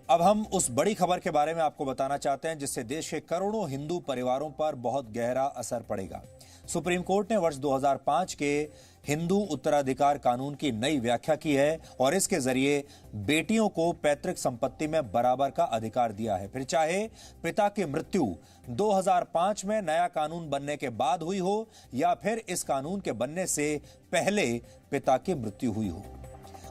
अब हम उस बड़ी खबर के बारे में आपको बताना चाहते हैं जिससे देश के करोड़ों हिंदू परिवारों पर बहुत गहरा असर पड़ेगा। सुप्रीम कोर्ट ने वर्ष 2005 के हिंदू उत्तराधिकार कानून की नई व्याख्या की है और इसके जरिए बेटियों को पैतृक संपत्ति में बराबर का अधिकार दिया है, फिर चाहे पिता की मृत्यु 2005 में नया कानून बनने के बाद हुई हो या फिर इस कानून के बनने से पहले पिता की मृत्यु हुई हो।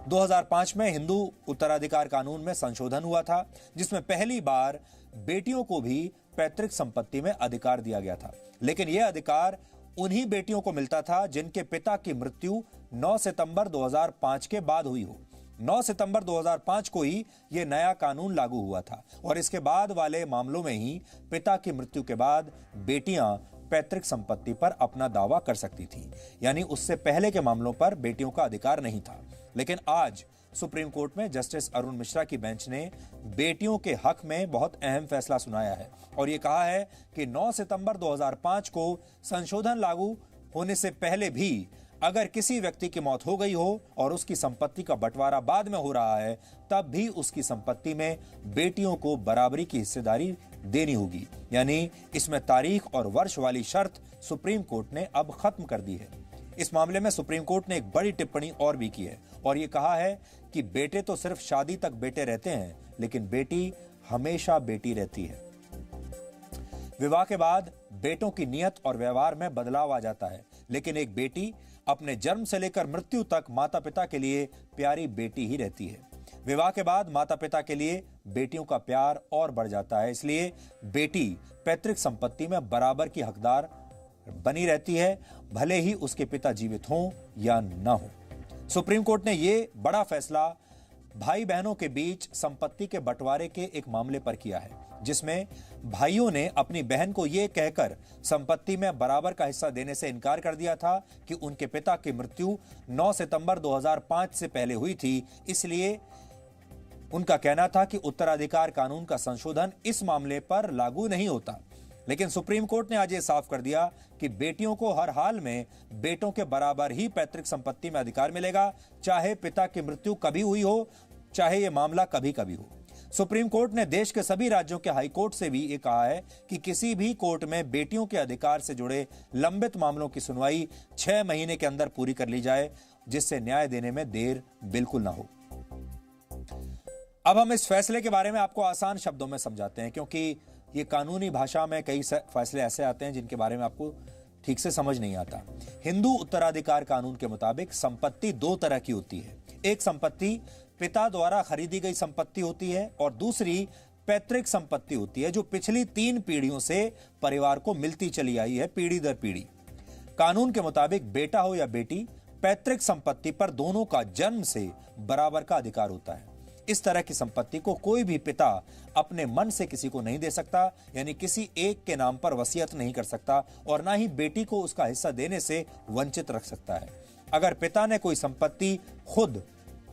2005 में हिंदू उत्तराधिकार कानून में संशोधन हुआ था जिसमें पहली बार बेटियों को भी पैतृक संपत्ति में अधिकार दिया गया था, लेकिन यह अधिकार उन्हीं बेटियों को मिलता था जिनके पिता की मृत्यु 9 सितंबर 2005 के बाद हुई हो। 9 सितंबर 2005 को ही यह नया कानून लागू हुआ था और इसके बाद वाले मामलों में ही पिता की मृत्यु के बाद बेटियां पैतृक संपत्ति पर अपना दावा कर सकती थी, यानी उससे पहले के मामलों पर बेटियों का अधिकार नहीं था। लेकिन आज सुप्रीम कोर्ट में जस्टिस अरुण मिश्रा की बेंच ने बेटियों के हक में बहुत अहम फैसला सुनाया है और यह कहा है कि 9 सितंबर 2005 को संशोधन लागू होने से पहले भी अगर किसी व्यक्ति की मौत हो गई हो और उसकी संपत्ति का बंटवारा बाद में हो रहा है, तब भी उसकी संपत्ति में बेटियों को बराबरी की हिस्सेदारी देनी होगी। यानी इसमें तारीख और वर्ष वाली शर्त सुप्रीम कोर्ट ने अब खत्म कर दी है। इस मामले में सुप्रीम कोर्ट ने एक बड़ी टिप्पणी और भी की है और यह कहा है कि बेटे तो सिर्फ शादी तक बेटे रहते हैं, लेकिन बेटी हमेशा बेटी रहती है। विवाह के बाद बेटों की नियत और व्यवहार में बदलाव आ जाता है, लेकिन एक बेटी अपने जन्म से लेकर मृत्यु तक माता पिता के लिए प्यारी बेटी ही रहती है। विवाह के बाद माता पिता के लिए बेटियों का प्यार और बढ़ जाता है, इसलिए बेटी पैतृक संपत्ति में बराबर की हकदार बनी रहती है, भले ही उसके पिता जीवित हों या ना हो। सुप्रीम कोर्ट ने यह बड़ा फैसला भाई बहनों के बीच संपत्ति के बंटवारे के एक मामले पर किया है, जिसमें भाइयों ने अपनी बहन को यह कहकर संपत्ति में बराबर का हिस्सा देने से इनकार कर दिया था कि उनके पिता की मृत्यु 9 सितंबर 2005 से पहले हुई थी, इसलिए उनका कहना था कि उत्तराधिकार कानून का संशोधन इस मामले पर लागू नहीं होता। लेकिन सुप्रीम कोर्ट ने आज यह साफ कर दिया कि बेटियों को हर हाल में बेटों के बराबर ही पैतृक संपत्ति में अधिकार मिलेगा, चाहे पिता की मृत्यु कभी हुई हो, चाहे यह मामला कभी कभी हो। सुप्रीम कोर्ट ने देश के सभी राज्यों के हाई कोर्ट से भी ये कहा है कि किसी भी कोर्ट में बेटियों के अधिकार से जुड़े लंबित मामलों की सुनवाई 6 महीने के अंदर पूरी कर ली जाए, जिससे न्याय देने में देर बिल्कुल ना हो। अब हम इस फैसले के बारे में आपको आसान शब्दों में समझाते हैं, क्योंकि ये कानूनी भाषा में कई फैसले ऐसे आते हैं जिनके बारे में आपको ठीक से समझ नहीं आता। हिंदू उत्तराधिकार कानून के मुताबिक संपत्ति 2 तरह की होती है। एक संपत्ति पिता द्वारा खरीदी गई संपत्ति होती है और दूसरी पैतृक संपत्ति होती है, जो पिछली 3 पीढ़ियों से परिवार को मिलती चली आई है, पीढ़ी दर पीढ़ी। कानून के मुताबिक बेटा हो या बेटी, पैतृक संपत्ति पर दोनों का जन्म से बराबर का अधिकार होता है। इस तरह की संपत्ति को कोई भी पिता अपने मन से किसी को नहीं दे सकता, यानी किसी एक के नाम पर वसीयत नहीं कर सकता और ना ही बेटी को उसका हिस्सा देने से वंचित रख सकता है। अगर पिता ने कोई संपत्ति खुद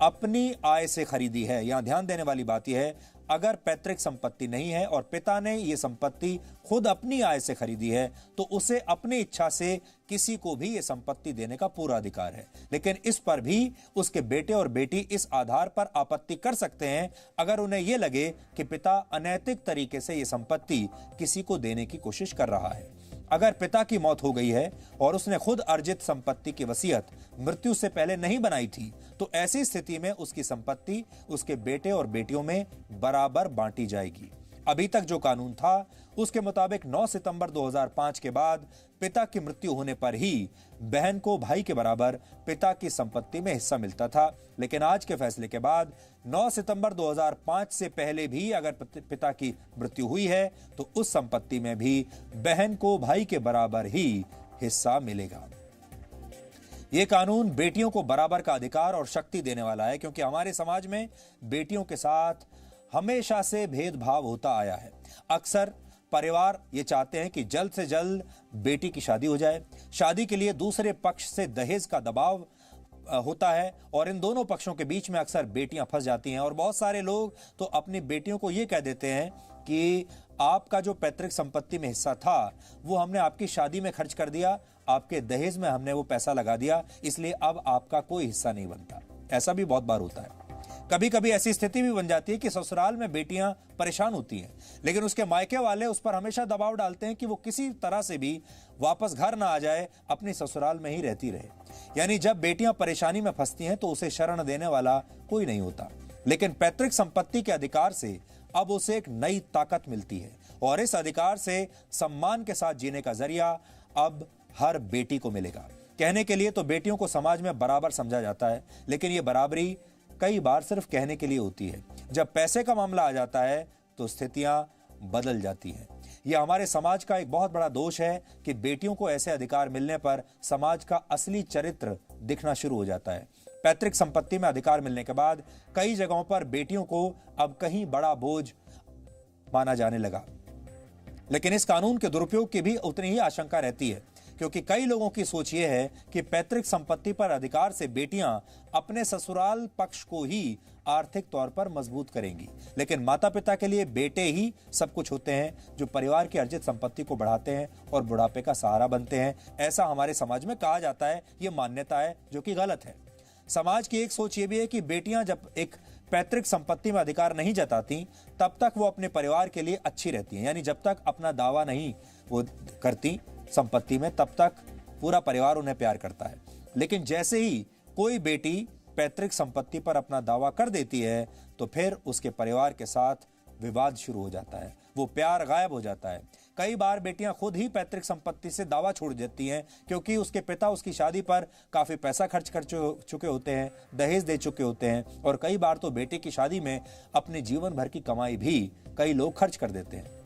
अपनी आय से खरीदी है, यहां ध्यान देने वाली बात यह है, अगर पैतृक संपत्ति नहीं है और पिता ने यह संपत्ति खुद अपनी आय से खरीदी है, तो उसे अपनी इच्छा से किसी को भी यह संपत्ति देने का पूरा अधिकार है। लेकिन इस पर भी उसके बेटे और बेटी इस आधार पर आपत्ति कर सकते हैं अगर उन्हें यह लगे कि पिता अनैतिक तरीके से यह संपत्ति किसी को देने की कोशिश कर रहा है। अगर पिता की मौत हो गई है और उसने खुद अर्जित संपत्ति की वसीयत मृत्यु से पहले नहीं बनाई थी, तो ऐसी स्थिति में उसकी संपत्ति उसके बेटे और बेटियों में बराबर बांटी जाएगी। अभी तक जो कानून था उसके मुताबिक 9 सितंबर 2005 के बाद पिता की मृत्यु होने पर ही बहन को भाई के बराबर पिता की संपत्ति में हिस्सा मिलता था, लेकिन आज के फैसले के बाद 9 सितंबर 2005 से पहले भी अगर पिता की मृत्यु हुई है तो उस संपत्ति में भी बहन को भाई के बराबर ही हिस्सा मिलेगा। यह कानून बेटियों को बराबर का अधिकार और शक्ति देने वाला है, क्योंकि हमारे समाज में बेटियों के साथ हमेशा से भेदभाव होता आया है। अक्सर परिवार ये चाहते हैं कि जल्द से जल्द बेटी की शादी हो जाए। शादी के लिए दूसरे पक्ष से दहेज का दबाव होता है और इन दोनों पक्षों के बीच में अक्सर बेटियां फंस जाती हैं और बहुत सारे लोग तो अपनी बेटियों को ये कह देते हैं कि आपका जो पैतृक संपत्ति में हिस्सा था वो हमने आपकी शादी में खर्च कर दिया, आपके दहेज में हमने वो पैसा लगा दिया, इसलिए अब आपका कोई हिस्सा नहीं बनता। ऐसा भी बहुत बार होता है। कभी कभी ऐसी स्थिति भी बन जाती है कि ससुराल में बेटियां परेशान होती हैं, लेकिन उसके मायके वाले उस पर हमेशा दबाव डालते हैं कि वो किसी तरह से भी वापस घर ना आ जाए, अपनी ससुराल में ही रहती रहे। यानी जब बेटियां परेशानी में फंसती हैं तो उसे शरण देने वाला कोई नहीं होता। लेकिन पैतृक संपत्ति के अधिकार से अब उसे एक नई ताकत मिलती है और इस अधिकार से सम्मान के साथ जीने का जरिया अब हर बेटी को मिलेगा। कहने के लिए तो बेटियों को समाज में बराबर समझा जाता है, लेकिन यह बराबरी कई बार सिर्फ कहने के लिए होती है। जब पैसे का मामला आ जाता है तो स्थितियां बदल जाती हैं। यह हमारे समाज का एक बहुत बड़ा दोष है कि बेटियों को ऐसे अधिकार मिलने पर समाज का असली चरित्र दिखना शुरू हो जाता है। पैतृक संपत्ति में अधिकार मिलने के बाद कई जगहों पर बेटियों को अब कहीं बड़ा बोझ माना जाने लगा। लेकिन इस कानून के दुरुपयोग की भी उतनी ही आशंका रहती है, क्योंकि कई लोगों की सोच यह है कि पैतृक संपत्ति पर अधिकार से बेटियां अपने ससुराल पक्ष को ही आर्थिक तौर पर मजबूत करेंगी। लेकिन माता पिता के लिए बेटे ही सब कुछ होते हैं, जो परिवार की अर्जित संपत्ति को बढ़ाते हैं और बुढ़ापे का सहारा बनते हैं। ऐसा हमारे समाज में कहा जाता है, ये मान्यता है जो कि गलत है। समाज की एक सोच ये भी है कि बेटियां जब एक पैतृक संपत्ति में अधिकार नहीं जताती तब तक वो अपने परिवार के लिए अच्छी रहती हैं। यानी जब तक अपना दावा नहीं वो करती संपत्ति में, तब तक पूरा परिवार उन्हें प्यार करता है। लेकिन जैसे ही कोई बेटी पैतृक संपत्ति पर अपना दावा कर देती है तो फिर उसके परिवार के साथ विवाद शुरू हो जाता है, वो प्यार गायब हो जाता है। कई बार बेटियां खुद ही पैतृक संपत्ति से दावा छोड़ देती हैं, क्योंकि उसके पिता उसकी शादी पर काफी पैसा खर्च कर चुके होते हैं, दहेज दे चुके होते हैं, और कई बार तो बेटे की शादी में अपने जीवन भर की कमाई भी कई लोग खर्च कर देते हैं।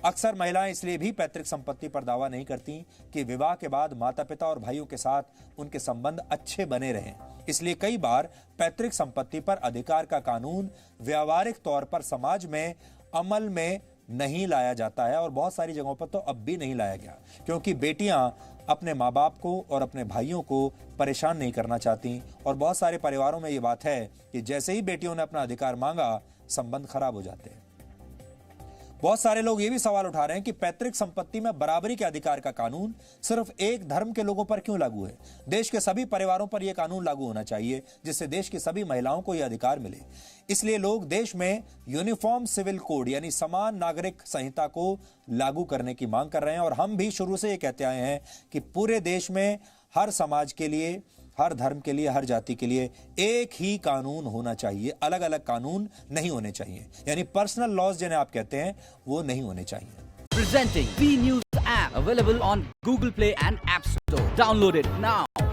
अक्सर महिलाएं इसलिए भी पैतृक संपत्ति पर दावा नहीं करती कि विवाह के बाद माता पिता और भाइयों के साथ उनके संबंध अच्छे बने रहें। इसलिए कई बार पैतृक संपत्ति पर अधिकार का कानून व्यावहारिक तौर पर समाज में अमल में नहीं लाया जाता है, और बहुत सारी जगहों पर तो अब भी नहीं लाया गया, क्योंकि बेटियां अपने माँ बाप को और अपने भाइयों को परेशान नहीं करना चाहती। और बहुत सारे परिवारों में ये बात है कि जैसे ही बेटियों ने अपना अधिकार मांगा, संबंध खराब हो जाते हैं। बहुत सारे लोग ये भी सवाल उठा रहे हैं कि पैतृक संपत्ति में बराबरी के अधिकार का कानून सिर्फ एक धर्म के लोगों पर क्यों लागू है। देश के सभी परिवारों पर यह कानून लागू होना चाहिए, जिससे देश की सभी महिलाओं को यह अधिकार मिले। इसलिए लोग देश में यूनिफॉर्म सिविल कोड यानी समान नागरिक संहिता को लागू करने की मांग कर रहे हैं। और हम भी शुरू से ये कहते आए हैं कि पूरे देश में हर समाज के लिए, हर धर्म के लिए, हर जाति के लिए एक ही कानून होना चाहिए, अलग अलग कानून नहीं होने चाहिए। यानी पर्सनल लॉज जिन्हें आप कहते हैं वो नहीं होने चाहिए। Presenting B News app available on Google Play and App Store. Download it now.